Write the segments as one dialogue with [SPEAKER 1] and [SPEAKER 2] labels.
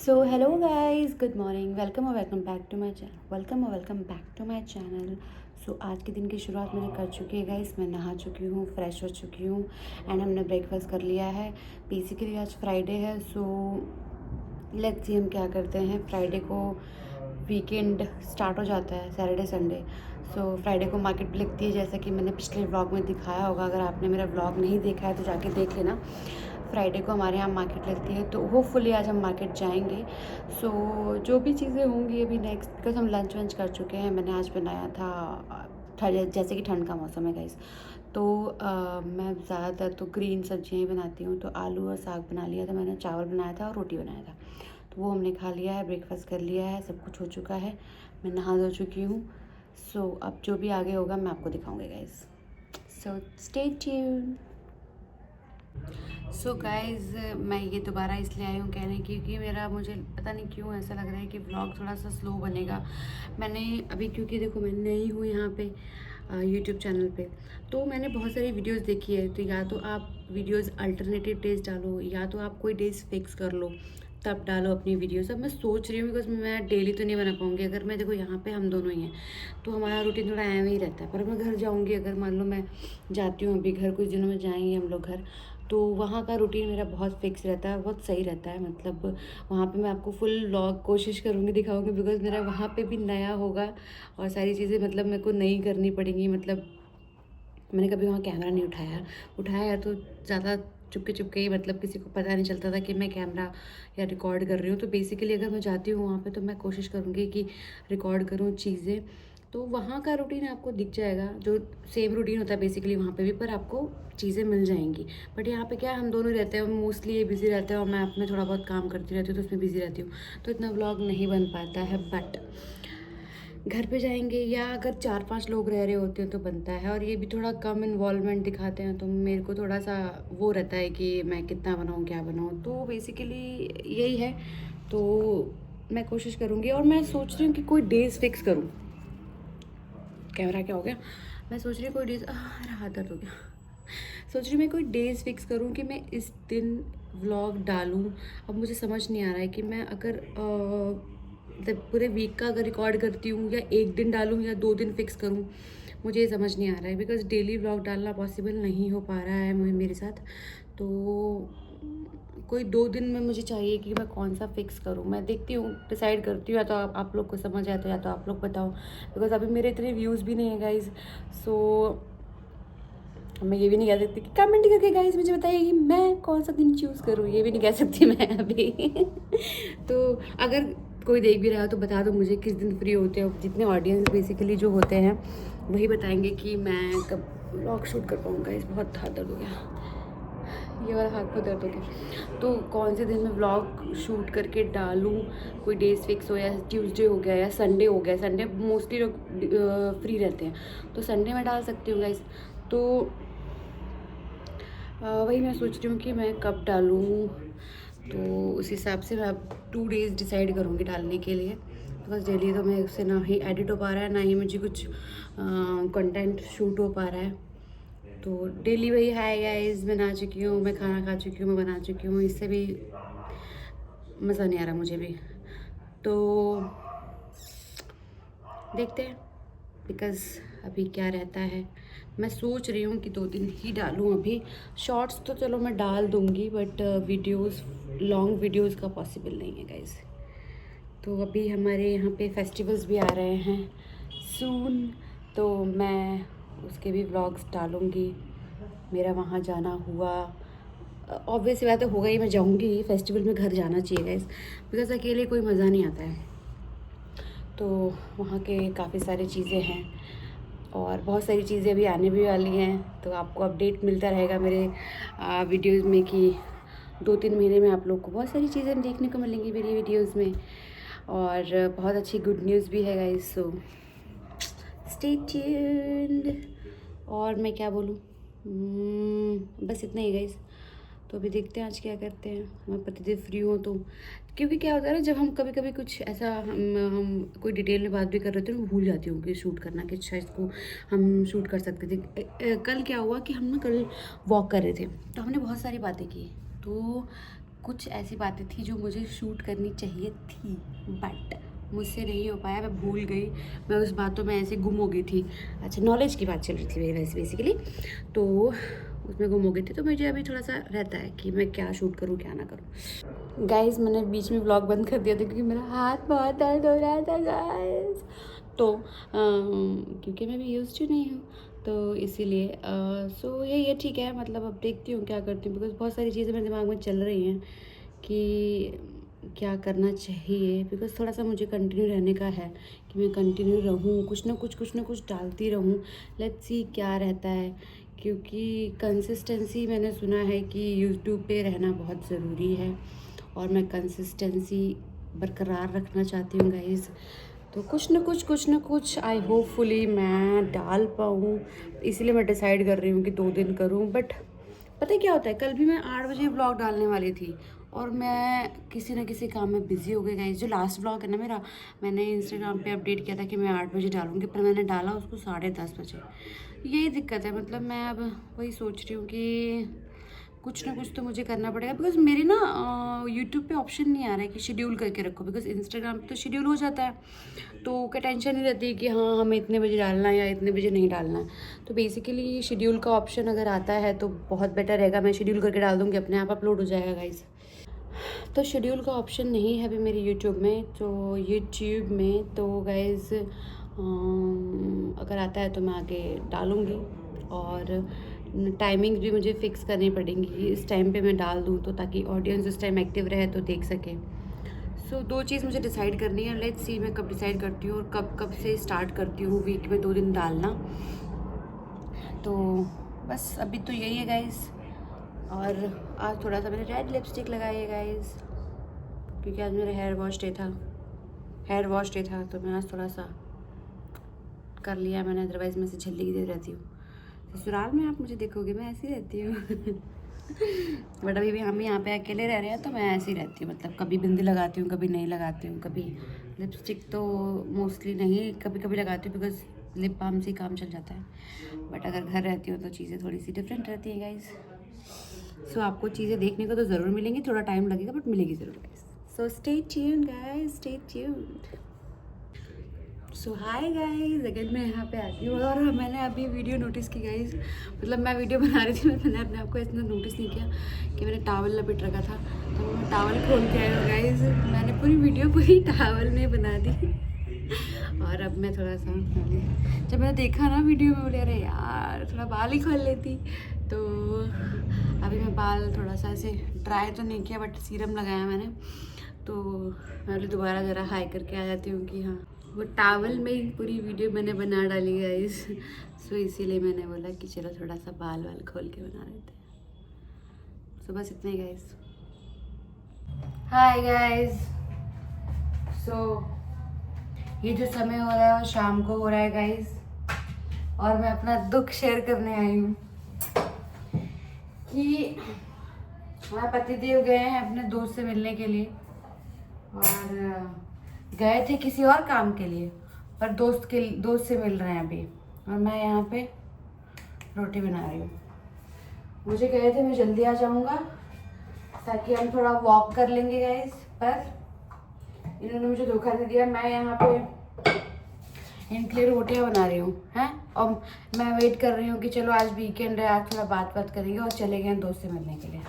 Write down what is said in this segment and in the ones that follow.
[SPEAKER 1] So hello guys, good morning. Welcome back to my channel. सो आज के दिन की शुरुआत मैंने कर चुकी है गाइस। मैं नहा चुकी हूँ, फ्रेश हो चुकी हूँ एंड हमने ब्रेकफास्ट कर लिया है। बेसिकली आज फ्राइडे है, सो लेट्स सी हम क्या करते हैं। फ्राइडे को वीकेंड स्टार्ट हो जाता है, सैटरडे संडे। सो फ्राइडे को मार्केट भी लगती है, जैसा कि मैंने पिछले व्लॉग में दिखाया होगा। अगर आपने मेरा व्लॉग नहीं देखा है तो जाके देख लेना। फ्राइडे को हमारे यहाँ मार्केट लगती है, तो होपफुली आज हम मार्केट जाएंगे। सो जो भी चीज़ें होंगी अभी नेक्स्ट, बिकॉज हम लंच वंच कर चुके हैं। मैंने आज बनाया था जैसे कि ठंड का मौसम है गाइस, तो मैं ज़्यादातर तो ग्रीन सब्जियाँ ही बनाती हूँ। तो आलू और साग बना लिया था मैंने, चावल बनाया था और रोटी बनाया था। तो वो हमने खा लिया है, ब्रेकफास्ट कर लिया है, सब कुछ हो चुका है। मैं नहा धो चुकी हूँ। सो अब जो भी आगे होगा मैं आपको दिखाऊंगी guys. So stay tuned. So guys, मैं ये दोबारा इसलिए आई हूँ कहने की, क्योंकि मेरा मुझे पता नहीं क्यों ऐसा लग रहा है कि व्लॉग थोड़ा सा स्लो बनेगा। मैंने अभी, क्योंकि देखो मैं नई हूँ यहाँ पे यूट्यूब चैनल पे, तो मैंने बहुत सारी वीडियोस देखी है। तो या तो आप वीडियोस अल्टरनेटिव डेज डालो, या तो आप कोई डेज फिक्स कर लो तब डालो अपनी वीडियोस। अब मैं सोच रही हूँ, बिकॉज मैं डेली तो नहीं बना पाऊँगी। अगर मैं, देखो यहाँ पे हम दोनों ही हैं तो हमारा रूटीन थोड़ा ऐਵੇਂ ही रहता है। पर मैं घर जाऊँगी, अगर मान लो मैं जाती हूँ अभी घर, कुछ दिनों में जाएंगे हम लोग घर, तो वहाँ का रूटीन मेरा बहुत फिक्स रहता है, बहुत सही रहता है। मतलब वहाँ पे मैं आपको फुल व्लॉग कोशिश करूँगी दिखाऊँगी, बिकॉज़ मेरा वहाँ पे भी नया होगा और सारी चीज़ें मतलब मेरे को नई करनी पड़ेंगी। मतलब मैंने कभी वहाँ कैमरा नहीं उठाया उठाया तो ज़्यादा चुपके चुपके ही, मतलब किसी को पता नहीं चलता था कि मैं कैमरा या रिकॉर्ड कर रही हूँ। तो बेसिकली अगर मैं जाती हूँ वहाँ पे तो मैं कोशिश करूँगी कि रिकॉर्ड करूँ चीज़ें। तो वहाँ का रूटीन आपको दिख जाएगा, जो सेम रूटीन होता है बेसिकली वहाँ पे भी, पर आपको चीज़ें मिल जाएंगी। बट यहाँ पे क्या है, हम दोनों रहते हैं, मोस्टली ये बिज़ी रहते हैं और मैं अपने थोड़ा बहुत काम करती रहती हूँ, तो उसमें बिज़ी रहती हूँ, तो इतना व्लॉग नहीं बन पाता है। बट घर पे जाएंगे या अगर 4-5 लोग रह रहे होते हैं तो बनता है, और ये भी थोड़ा कम इन्वॉल्वमेंट दिखाते हैं, तो मेरे को थोड़ा सा वो रहता है कि मैं कितना बनाऊँ क्या बनाऊँ। तो बेसिकली यही है। तो मैं कोशिश करूँगी, और मैं सोच रही हूँ कि कोई डेज़ फिक्स करूँ। कैमरा क्या हो गया, मैं सोच रही हूँ कोई डेज़, मेरा हाथ दर्द हो गया। सोच रही हूँ मैं कोई डेज़ फिक्स करूँ कि मैं इस दिन व्लॉग डालूँ। अब मुझे समझ नहीं आ रहा है कि मैं अगर मतलब पूरे वीक का अगर रिकॉर्ड करती हूँ, या एक दिन डालूँ या 2 दिन फिक्स करूँ, मुझे ये समझ नहीं आ रहा है। बिकॉज़ डेली व्लॉग डालना पॉसिबल नहीं हो पा रहा है मेरे साथ। तो कोई 2 दिन में मुझे चाहिए कि मैं कौन सा फिक्स करूँ। मैं देखती हूँ, डिसाइड करती हूँ, या तो आप लोग को समझ आए तो, या तो आप लोग बताओ। बिकॉज़ अभी मेरे इतने व्यूज़ भी नहीं है गाइज़। सो मैं ये भी नहीं कह सकती कि कमेंट करके गाइस मुझे बताइए कि मैं कौन सा दिन चूज़ करूँ, ये भी नहीं कह सकती मैं अभी। तो अगर कोई देख भी रहा हो तो बता दो मुझे किस दिन फ्री होते हो। जितने ऑडियंस बेसिकली जो होते हैं वही बताएंगे कि मैं कब व्लॉग शूट कर पाऊँगा। इस बहुत हाथ दर्द हो गया, ये वाला हाथ बहुत दर्द हो गया। तो कौन से दिन में व्लॉग शूट करके डालूँ, कोई डेज फिक्स हो, या ट्यूसडे हो गया या संडे हो गया। संडे मोस्टली लोग फ्री रहते हैं, तो संडे में डाल सकती हूँ गाइस। तो वही मैं सोच रही हूँ कि मैं कब डालूँ, तो उस हिसाब से मैं अब 2 डेज़ डिसाइड करूँगी डालने के लिए। बिकॉज़ डेली तो मैं उससे ना ही एडिट हो पा रहा है, ना ही मुझे कुछ कंटेंट शूट हो पा रहा है। तो डेली वही हाय गाइस, मैं नहा चुकी हूँ, मैं खाना खा चुकी हूँ, मैं बना चुकी हूँ, इससे भी मज़ा नहीं आ रहा मुझे भी। तो देखते हैं, बिकॉज़ अभी क्या रहता है। मैं सोच रही हूँ कि 2 दिन ही डालूँ अभी। शॉर्ट्स तो चलो मैं डाल दूँगी, बट वीडियोस, लॉन्ग वीडियोस का पॉसिबल नहीं है गाइस। तो अभी हमारे यहाँ पे फेस्टिवल्स भी आ रहे हैं सून, तो मैं उसके भी व्लॉग्स डालूँगी। मेरा वहाँ जाना हुआ, ऑब्वियस बात है, होगा ही, मैं जाऊँगी फेस्टिवल में। घर जाना चाहिए गाइस, बिकॉज़ अकेले कोई मज़ा नहीं आता है। तो वहाँ के काफ़ी सारी चीज़ें हैं, और बहुत सारी चीज़ें अभी आने भी वाली हैं। तो आपको अपडेट मिलता रहेगा मेरे वीडियोज़ में कि 2-3 महीने में आप लोग को बहुत सारी चीज़ें देखने को मिलेंगी मेरी वीडियोज़ में। और बहुत अच्छी गुड न्यूज़ भी है गाइस, सो स्टे ट्यून्ड। और मैं क्या बोलूँ, बस इतना ही गाइस। तो अभी देखते हैं आज क्या करते हैं। मैं प्रतिदिन फ्री हूँ तो, क्योंकि क्या होता है ना, जब हम कभी कभी कुछ ऐसा हम कोई डिटेल में बात भी कर रहे थे, मैं भूल जाती हूँ कि शूट करना, कि अच्छा इसको हम शूट कर सकते थे। कल क्या हुआ कि हम ना कल वॉक कर रहे थे, तो हमने बहुत सारी बातें की। तो कुछ ऐसी बातें थी जो मुझे शूट करनी चाहिए थी, बट मुझसे नहीं हो पाया, मैं भूल गई, मैं उस बातों में ऐसे गुम हो गई थी। अच्छा, नॉलेज की बात चल रही थी मेरी वैसे बेसिकली, तो उसमें गुम हो गई थी। तो मुझे अभी थोड़ा सा रहता है कि मैं क्या शूट करूँ क्या ना करूँ। गाइज़ मैंने बीच में व्लॉग बंद कर दिया था क्योंकि मेरा हाथ बहुत दर्द हो रहा था गाइज़। तो क्योंकि मैं भी यूज़ टू नहीं हूँ, तो इसीलिए सो यही है, ठीक है। मतलब अब देखती हूँ क्या करती हूँ, बिकॉज़ बहुत सारी चीज़ें मेरे दिमाग में चल रही हैं कि क्या करना चाहिए। बिकॉज़ थोड़ा सा मुझे कंटिन्यू रहने का है कि मैं कंटिन्यू रहूँ, कुछ ना कुछ डालती रहूँ। लेट्स सी क्या रहता है, क्योंकि कंसिस्टेंसी मैंने सुना है कि यूट्यूब पे रहना बहुत ज़रूरी है और मैं कंसिस्टेंसी बरकरार रखना चाहती हूँ गाइज़। तो कुछ ना कुछ आई होपफुली मैं डाल पाऊँ, इसीलिए मैं डिसाइड कर रही हूँ कि 2 दिन करूँ। बट पता है क्या होता है, कल भी मैं 8 बजे व्लॉग डालने वाली थी और मैं किसी न किसी काम में बिज़ी हो गई गाइस। जो लास्ट व्लॉग है ना मेरा, मैंने इंस्टाग्राम पे अपडेट किया था कि मैं 8 बजे डालूँगी, पर मैंने डाला उसको 10:30 बजे। यही दिक्कत है, मतलब मैं अब वही सोच रही हूँ कि कुछ ना कुछ तो मुझे करना पड़ेगा। बिकॉज़ मेरी ना यूट्यूब पे ऑप्शन नहीं आ रहा है कि शेड्यूल करके रखो, बिकॉज़ इंस्टाग्राम पे तो शेड्यूल हो जाता है, तो क्या टेंशन नहीं रहती कि हाँ हमें इतने बजे डालना है या इतने बजे नहीं डालना है। तो बेसिकली शेड्यूल का ऑप्शन अगर आता है तो बहुत बेटर रहेगा, मैं शेड्यूल करके डाल दूँगी, अपने आप अपलोड हो जाएगा गाइज़। तो शेड्यूल का ऑप्शन नहीं है अभी मेरे यूट्यूब में, तो गाइज़ अगर आता है तो मैं आगे डालूँगी। और टाइमिंग भी मुझे फ़िक्स करनी पड़ेंगी कि इस टाइम पे मैं डाल दूँ, तो ताकि ऑडियंस उस टाइम एक्टिव रहे तो देख सके। सो 2 चीज़ मुझे डिसाइड करनी है। लेट्स सी मैं कब डिसाइड करती हूँ और कब से स्टार्ट करती हूँ वीक में 2 दिन डालना। तो बस अभी तो यही है गाइज़। और आज थोड़ा सा मैंने रेड लिपस्टिक लगाई है गाइज़, क्योंकि आज मेरा हेयर वॉश डे था, तो मैं आज थोड़ा सा कर लिया मैंने, अदरवाइज़ मैं ऐसे झल्ली की तरह रहती हूँ। ससुराल में आप मुझे देखोगे मैं ऐसी रहती हूँ बट अभी भी हम यहाँ पे अकेले रह रहे हैं तो मैं ऐसी रहती हूँ, मतलब कभी बिंदी लगाती हूँ, कभी नहीं लगाती हूँ, कभी लिपस्टिक तो मोस्टली नहीं, कभी कभी लगाती हूँ, बिकॉज लिप बाम से काम चल जाता है। बट अगर घर रहती हूँ तो चीज़ें थोड़ी सी डिफरेंट रहती हैं गाइज। सो आपको चीज़ें देखने को तो ज़रूर मिलेंगी, थोड़ा टाइम लगेगा बट मिलेगी ज़रूर guys. So stay tuned guys, stay tuned. सो हाय गाइस, अगर मैं यहाँ पे आती हूँ और मैंने अभी वीडियो नोटिस की गाइस, मतलब मैं वीडियो बना रही थी, मैंने अपने आप को इतना नोटिस नहीं किया कि मैंने टावल लपेट रखा था, तो मैं टावल खोल के आई हूँ गाइस। मैंने पूरी टावल में बना दी और अब मैं थोड़ा सा, जब मैंने देखा ना वीडियो में, बोले अरे यार थोड़ा बाल ही खोल लेती। तो अभी मैं बाल थोड़ा सा ऐसे ड्राई तो नहीं किया बट सीरम लगाया मैंने, तो मैं दोबारा ज़रा हाई करके आ जाती हूँ कि हाँ, वो टावल में ही पूरी वीडियो मैंने बना डाली गाइस। सो इसीलिए मैंने बोला कि चलो थोड़ा सा बाल वाल खोल के बना लेते हैं। सो बस इतना ही गाइस। हाय गाइस, सो ये जो समय हो रहा है वो शाम को हो रहा है गाइस, और मैं अपना दुख शेयर करने आई हूँ कि हमारे पतिदेव गए हैं अपने दोस्त से मिलने के लिए, और गए थे किसी और काम के लिए, पर दोस्त से मिल रहे हैं अभी, और मैं यहाँ पे रोटी बना रही हूँ। मुझे कहे थे मैं जल्दी आ जाऊँगा ताकि हम थोड़ा वॉक कर लेंगे गाइस, पर इन्होंने मुझे धोखा दे दिया। मैं यहाँ पे इनके लिए रोटियाँ बना रही हूँ हैं, और मैं वेट कर रही हूँ कि चलो आज वीकेंड है, आज थोड़ा बात करेंगे, और चले गए दोस्त से मिलने के लिए।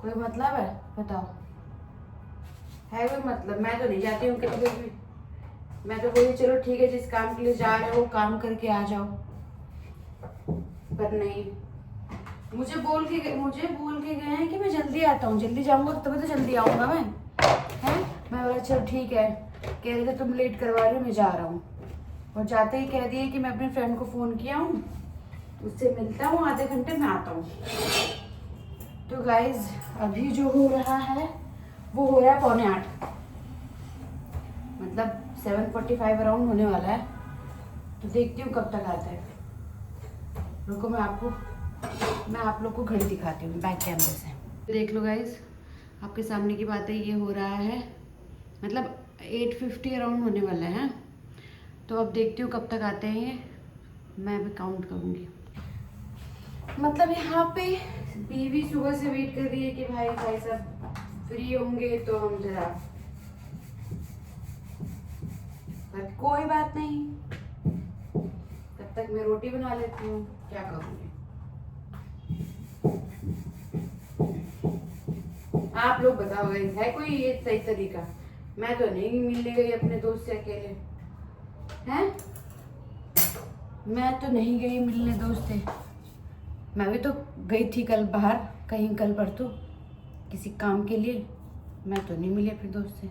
[SPEAKER 1] कोई मतलब है बताओ, है कोई मतलब? मैं तो नहीं जाती हूँ कभी भी, मैं तो बोली चलो ठीक है, जिस काम के लिए जा रहे हो काम करके आ जाओ, पर नहीं, मुझे बोल के गए हैं कि मैं जल्दी आता हूँ, जल्दी जाऊँगा तभी तो जल्दी आऊँगा मैं, हैं? मैं बोला चलो ठीक है, कह रहे थे तुम लेट करवा रहे हो, मैं जा रहा हूँ, और जाते ही कह दिए कि मैं अपने फ्रेंड को फ़ोन किया हूँ, उससे मिलता हूँ, आधे घंटे में आता हूँ। तो गाइज अभी जो हो रहा है वो हो रहा है 7:45, मतलब 7:45 अराउंड होने वाला है, तो देखती हूँ कब तक आता है। रुको मैं आप लोग को घड़ी दिखाती हूँ बैक कैमरे से। देख लो गाइज, आपके सामने की बात है, ये हो रहा है मतलब 8:50 अराउंड होने वाला है, तो अब देखती हूँ कब तक आते हैं ये, मैं अभी काउंट करूँगी। मतलब यहाँ पे बीवी सुबह से वेट कर रही है कि भाई साहब फ्री होंगे तो हम जरा, पर कोई बात नहीं, तब तक मैं रोटी बना लेती हूँ, क्या करूँगी। आप लोग बताओ है कोई ये सही तरीका? मैं तो नहीं मिलने गई अपने दोस्त से अकेले, हैं? मैं तो नहीं गई मिलने दोस्त से। मैं भी तो गई थी कल बाहर कहीं, कल परसों किसी काम के लिए। मैं तो नहीं मिली अपने दोस्त से।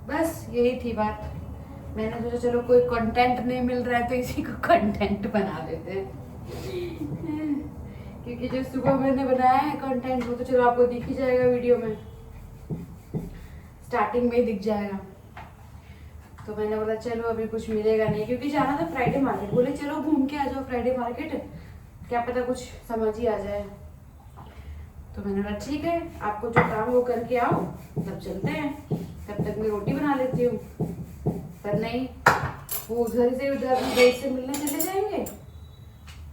[SPEAKER 1] बस यही थी बात। मैंने सोचा चलो कोई कंटेंट नहीं मिल रहा है तो इसी को कंटेंट बना देते हैं, क्योंकि जो सुबह मैंने बनाया है कंटेंट वो तो चलो आपको दिख ही जाएगा वीडियो में, स्टार्टिंग में ही दिख जाएगा। तो मैंने बोला चलो अभी कुछ मिलेगा नहीं, क्योंकि जाना था फ्राइडे मार्केट। बोले चलो घूम के आ जाओ फ्राइडे मार्केट, क्या पता कुछ समझ ही आ जाए। तो मैंने बोला ठीक है, आपको जो काम वो करके आओ, तब चलते हैं, तब तक मैं रोटी बना लेती हूँ। पर नहीं, वो उधर से उधर देर से मिलने चले जाएंगे,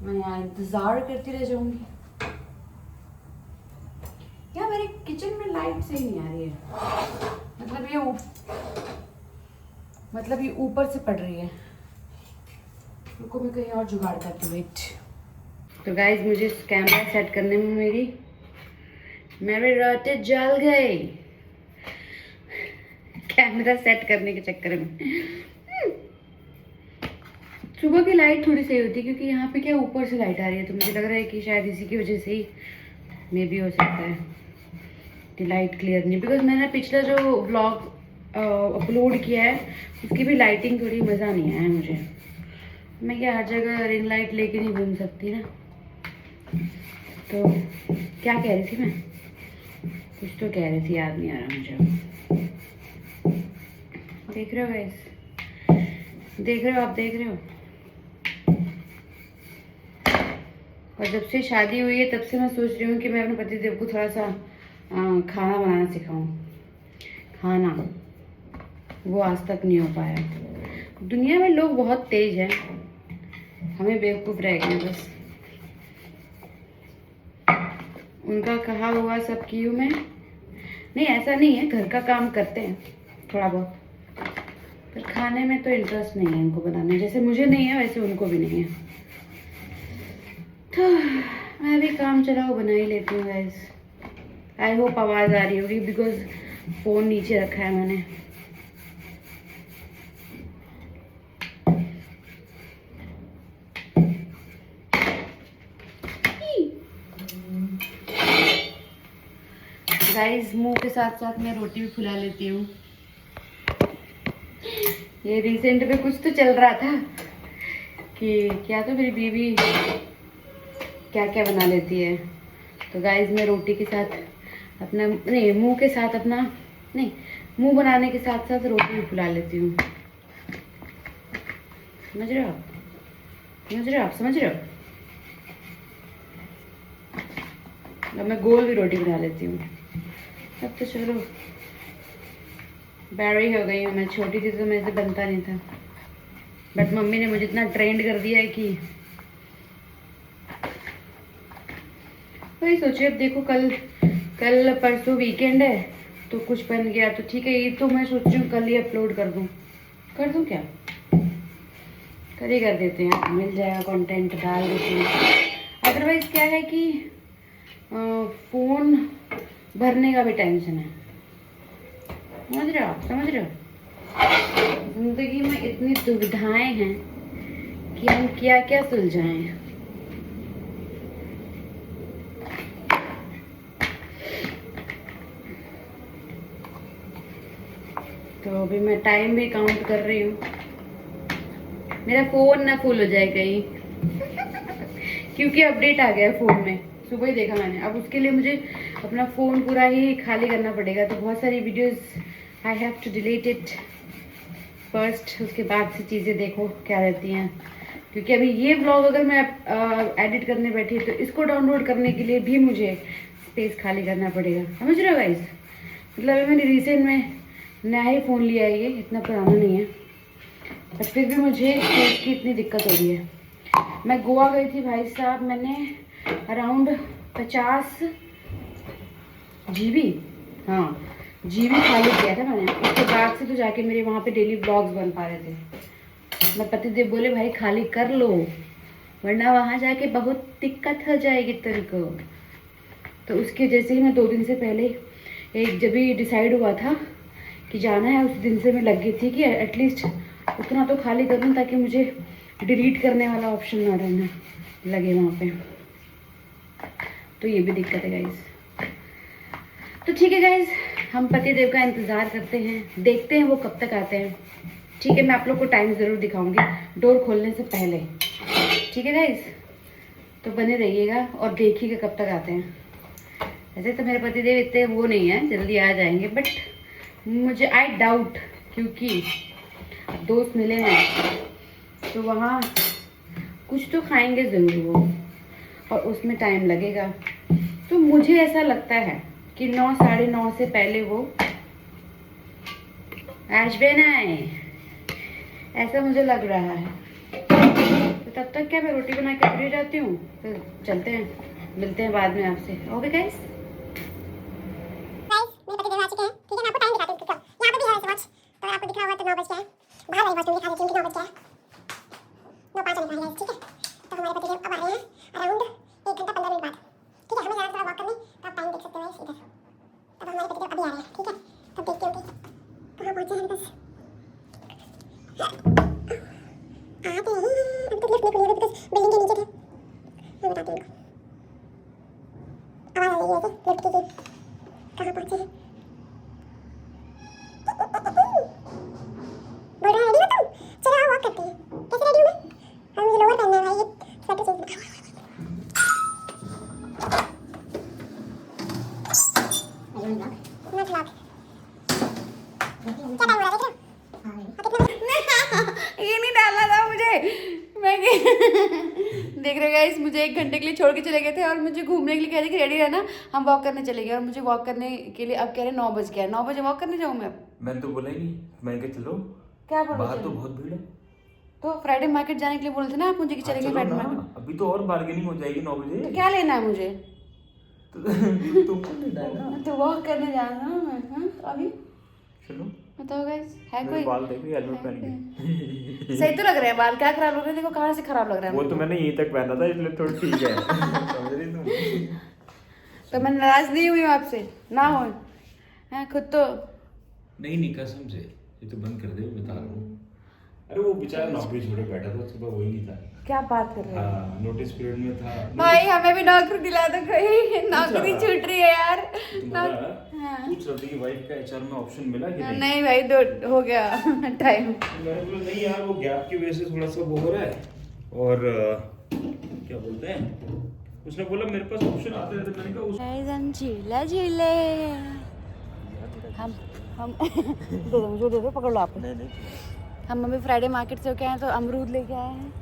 [SPEAKER 1] मैं यहाँ इंतजार करती रह जाऊंगी। यार मेरे किचन में लाइट सही नहीं आ रही है, मतलब ये ऊपर से पड़ रही है। रुको मैं कहीं और जुगाड़ करती हूँ, वेट। तो गाइज मुझे कैमरा सेट करने में मेरे रातें जल गई कैमरा सेट करने के चक्कर में। सुबह की लाइट थोड़ी सही होती है, क्योंकि यहाँ पे क्या ऊपर से लाइट आ रही है, तो मुझे लग रहा है कि शायद इसी की वजह से ही मे भी हो सकता है कि लाइट क्लियर नहीं। बिकॉज मैंने पिछला जो व्लॉग अपलोड किया है उसकी भी लाइटिंग थोड़ी मज़ा नहीं आया मुझे। मैं क्या हर जगह रिंग लाइट लेके नहीं घूम सकती ना। तो क्या कह रही थी मैं, कुछ तो कह रही थी, याद नहीं आ रहा मुझे। देख रहे हो गाइस, देख रहे हो, आप देख रहे हो। और जब से शादी हुई है तब से मैं सोच रही हूँ कि मैं अपने पतिदेव को थोड़ा सा खाना बनाना सिखाऊं। खाना वो आज तक नहीं हो पाया। दुनिया में लोग बहुत तेज हैं, हमें बेवकूफ़ रह गए बस। उनका कहा हुआ सब की हूँ मैं। नहीं ऐसा नहीं है, घर का काम करते हैं थोड़ा बहुत, पर खाने में तो इंटरेस्ट नहीं है उनको बनाने, जैसे मुझे नहीं है वैसे उनको भी नहीं है। तो मैं भी काम चलाओ बना ही लेती हूँ गाइस। आई होप आवाज़ आ रही होगी, बिकॉज फ़ोन नीचे रखा है मैंने। गाइस मुंह के साथ साथ मैं रोटी भी फुला लेती हूँ। ये रिसेंट में कुछ तो चल रहा था कि क्या तो मेरी बीवी क्या क्या बना लेती है। तो गाइस मैं रोटी के साथ अपना नहीं, मुंह के साथ अपना नहीं, मुंह बनाने के साथ साथ रोटी भी फुला लेती हूँ। समझ रहे हो आप, समझ रहे हो आप, समझ रहे हो। अब मैं गोल भी रोटी बना लेती हूँ। अब तो चलो बड़ी हो गई हूँ मैं, छोटी थी तो मेरे से बनता नहीं था, बट मम्मी ने मुझे इतना ट्रेंड कर दिया है कि वही सोचिए। अब देखो कल परसों वीकेंड है तो कुछ बन गया तो ठीक है, ये तो मैं सोच रही हूँ कल ही अपलोड कर दूँ क्या, कल ही कर देते हैं, मिल जाएगा कंटेंट डाल देते हैं। अदरवाइज क्या है कि फ़ोन भरने का भी टेंशन है। समझ रहे हो आप, समझ रहे हो। जिंदगी में इतनी दुविधाएं हैं कि हम क्या क्या सुलझाएं। तो अभी मैं टाइम भी काउंट कर रही हूँ, मेरा फ़ोन ना फुल हो जाए कहीं क्योंकि अपडेट आ गया है फ़ोन में, सुबह ही देखा मैंने। अब उसके लिए मुझे अपना फ़ोन पूरा ही खाली करना पड़ेगा, तो बहुत सारी videos I have to delete it first, उसके बाद से चीज़ें देखो क्या रहती हैं। क्योंकि अभी ये व्लॉग अगर मैं एडिट करने बैठी तो इसको डाउनलोड करने के लिए भी मुझे स्पेस खाली करना पड़ेगा। समझ रहे हो गाइस, मतलब मैंने रिसेंट में नया ही फ़ोन लिया है, ये इतना पुराना नहीं है। बट फिर भी मुझे फेस की इतनी दिक्कत हो रही है। मैं गोवा गई थी भाई साहब, मैंने अराउंड 50 GB, हाँ GB खाली किया था मैंने। उसके बाद से तो जाके मेरे वहाँ पे डेली ब्लॉग्स बन पा रहे थे। मैं पतिदेव बोले भाई खाली कर लो, वरना वहाँ जाके बहुत दिक्कत हो जाएगी तेरे को। तो उसके जैसे ही मैं 2 दिन से पहले एक जब भी डिसाइड हुआ था कि जाना है, उस दिन से मैं लग गई थी कि एटलीस्ट उतना तो खाली कर दूँ ताकि मुझे डिलीट करने वाला ऑप्शन ना रहना लगे वहाँ पे। तो ये भी दिक्कत है गाइज। तो ठीक है गाइज, हम पतिदेव का इंतज़ार करते हैं, देखते हैं वो कब तक आते हैं। ठीक है, मैं आप लोग को टाइम ज़रूर दिखाऊंगी डोर खोलने से पहले। ठीक है गाइज, तो बने रहिएगा और देखिएगा कब तक आते हैं। वैसे तो मेरे पतिदेव इतने वो नहीं है, जल्दी आ जाएंगे, बट मुझे आई डाउट, क्योंकि दोस्त मिले हैं तो वहाँ कुछ तो खाएंगे ज़रूर वो, और उसमें टाइम लगेगा। तो मुझे ऐसा लगता है कि 9 साढ़े 9 से पहले वो आशबेन आए, ऐसा मुझे लग रहा है। तो तब तक क्या मैं रोटी बना के फ्री रहती हूँ, फिर चलते हैं, मिलते हैं बाद में आपसे। ओके गाइस, ये नहीं डालना था मुझे। मैं देख रहे गाइस, मुझे 1 घंटे के लिए छोड़ के चले गए थे और मुझे घूमने के लिए कह रहे कि रेडी रहना, हम वॉक करने चले गए। और मुझे वॉक करने के लिए अब कह रहे 9 बज गया, 9 बजे वॉक करने जाऊँ मैं?
[SPEAKER 2] मैंने तो बोला ही नहीं, मैं क्या चलो
[SPEAKER 1] क्या बोल
[SPEAKER 2] बाहर तो बहुत भीड़ है।
[SPEAKER 1] तो फ्राइडे मार्केट जाने के लिए बोले थे ना आप मुझे कि चलेंगे फ्राइडे मार्केट।
[SPEAKER 2] अभी तो और बार्गेनिंग हो जाएगी 9 बजे।
[SPEAKER 1] तो क्या लेना है मुझे?
[SPEAKER 2] तुमको लेना है ना,
[SPEAKER 1] तो वॉक करने जाना है मैं। हाँ अभी
[SPEAKER 2] चलो
[SPEAKER 1] बताओ गाइस, है कोई?
[SPEAKER 2] बाल देखो, हेलमेट पहन के
[SPEAKER 1] सही तो लग रहे हैं बाल, क्या खराब लग रहे हैं? देखो कहाँ से खराब लग रहा है।
[SPEAKER 2] वो तो मैंने यहीं तक पहना था इसलिए थोड़ा ठीक है। समझ रही तुम?
[SPEAKER 1] तो मैं नाराज नहीं हुई हूँ आपसे, ना हो हैं खुद तो।
[SPEAKER 2] नहीं कसम से ये तो बंद कर दे, बता रहा हूँ। अरे वो बेचारा नौकरी छोड़े बैठा था, सुबह वही नहीं था।
[SPEAKER 1] क्या बात कर रहे हैं?
[SPEAKER 2] हाँ, नोटिस पीरियड में था
[SPEAKER 1] भाई हमें भी नौकरी दिला दो कोई, नौकरी छूट रही है यार।
[SPEAKER 2] पूछ रही थी वाइफ का एचआर में ऑप्शन मिला कि
[SPEAKER 1] नहीं भाई, दो हो गया टाइम।
[SPEAKER 2] मैंने बोला नहीं यार, वो गैप की वजह से थोड़ा सा वो हो रहा है। और क्या बोलते हैं, उसने बोला मेरे पास ऑप्शन आते रहते। मैंने कहा
[SPEAKER 1] झूला झूले हम दे दो मुझे, दे दो, पकड़ लो आप। हम अभी फ्राइडे मार्केट से होके आए तो अमरूद लेके आए हैं,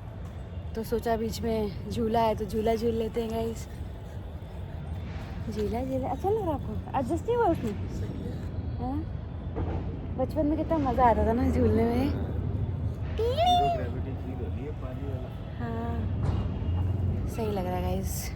[SPEAKER 1] तो सोचा बीच में झूला है तो झूला झूल लेते हैं गाइस। झूला झूला अच्छा लग रहा आपको? एडजस्ट नहीं हुआ उसमें? हाँ, बचपन में कितना मज़ा आता था ना झूलने में। हाँ सही लग रहा है गाइस।